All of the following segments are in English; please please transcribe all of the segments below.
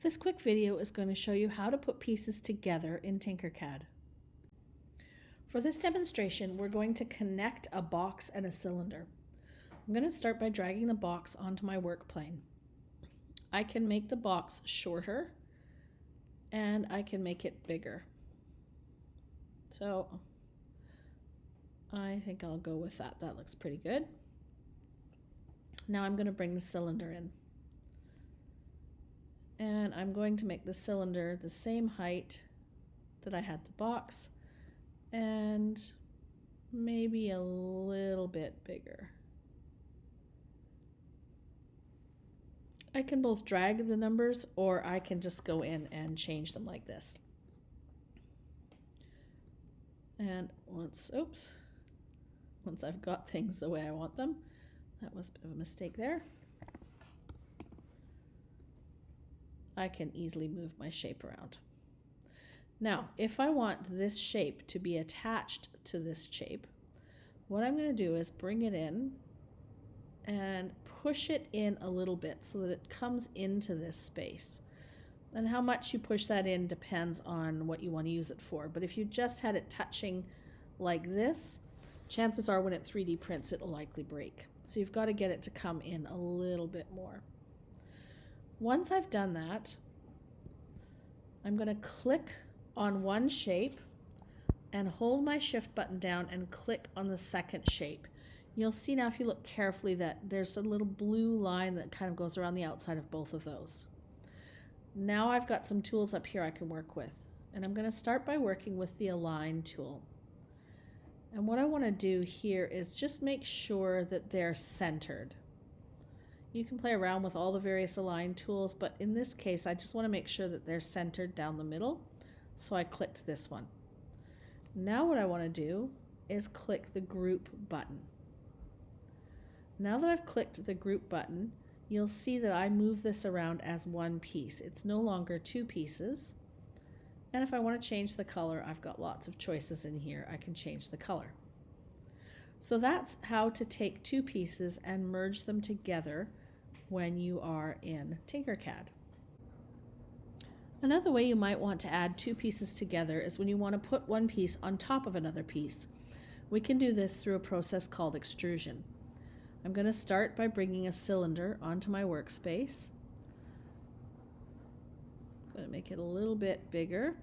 This quick video is going to show you how to put pieces together in Tinkercad. For this demonstration, we're going to connect a box and a cylinder. I'm going to start by dragging the box onto my work plane. I can make the box shorter and I can make it bigger. So I think I'll go with that. That looks pretty good. Now I'm going to bring the cylinder in. And I'm going to make the cylinder the same height that I had the box and maybe a little bit bigger. I can both drag the numbers or I can just go in and change them like this. And once I've got things the way I want them, that was a bit of a mistake there. I can easily move my shape around. Now, if I want this shape to be attached to this shape, what I'm going to do is bring it in and push it in a little bit so that it comes into this space. And how much you push that in depends on what you want to use it for. But if you just had it touching like this, chances are when it 3D prints, it'll likely break. So you've got to get it to come in a little bit more. Once I've done that, I'm going to click on one shape and hold my shift button down and click on the second shape. You'll see now if you look carefully that there's a little blue line that kind of goes around the outside of both of those. Now I've got some tools up here I can work with, and I'm going to start by working with the Align tool. And what I want to do here is just make sure that they're centered. You can play around with all the various Align tools, but in this case, I just want to make sure that they're centered down the middle. So I clicked this one. Now what I want to do is click the Group button. Now that I've clicked the Group button, you'll see that I move this around as one piece. It's no longer two pieces. And if I want to change the color, I've got lots of choices in here. I can change the color. So that's how to take two pieces and merge them together when you are in Tinkercad. Another way you might want to add two pieces together is when you want to put one piece on top of another piece. We can do this through a process called extrusion. I'm going to start by bringing a cylinder onto my workspace. I'm going to make it a little bit bigger.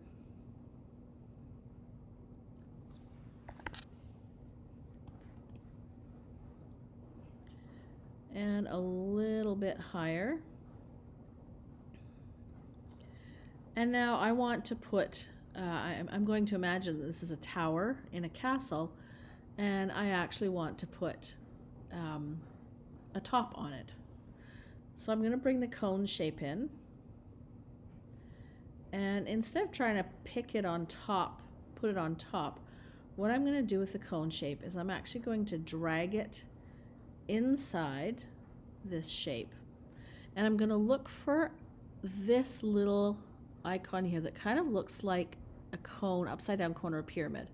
And a little bit higher. And now I want to put, I'm going to imagine that this is a tower in a castle, and I actually want to put a top on it. So I'm going to bring the cone shape in. And instead of trying to pick it on top, put it on top, what I'm going to do with the cone shape is I'm actually going to drag it inside this shape, and I'm going to look for this little icon here that kind of looks like a cone, upside down cone, or a pyramid.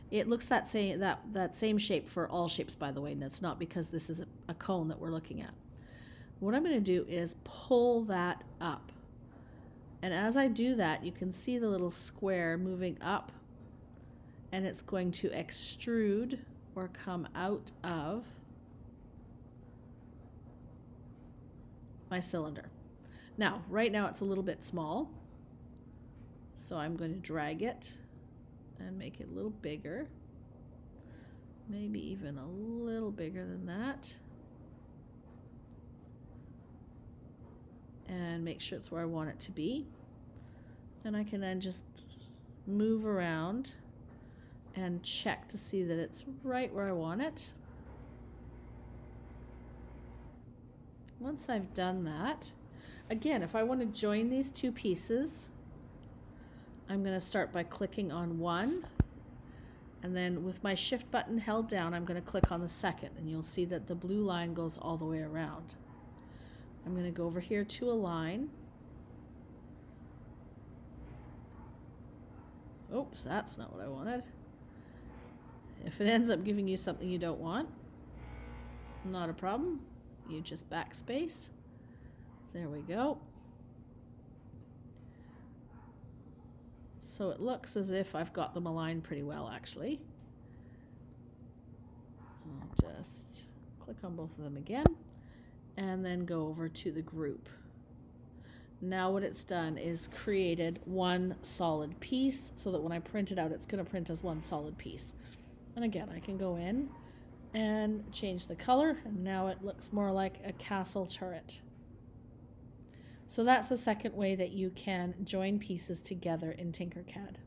It looks that same shape for all shapes, by the way, and it's not because this is a cone that we're looking at. What I'm going to do is pull that up, and as I do that, you can see the little square moving up, and it's going to extrude or come out of my cylinder. Now, right now it's a little bit small, so I'm going to drag it and make it a little bigger, maybe even a little bigger than that, and make sure it's where I want it to be. And I can then just move around and check to see that it's right where I want it. Once I've done that, again, if I want to join these two pieces, I'm going to start by clicking on one, and then with my shift button held down, I'm going to click on the second, and you'll see that the blue line goes all the way around. I'm going to go over here to Align. Oops, that's not what I wanted. If it ends up giving you something you don't want, not a problem. You just backspace. There we go. So it looks as if I've got them aligned pretty well, actually. I'll just click on both of them again and then go over to the group. Now what it's done is created one solid piece so that when I print it out, it's going to print as one solid piece. And again, I can go in and change the color, and now it looks more like a castle turret. So that's the second way that you can join pieces together in Tinkercad.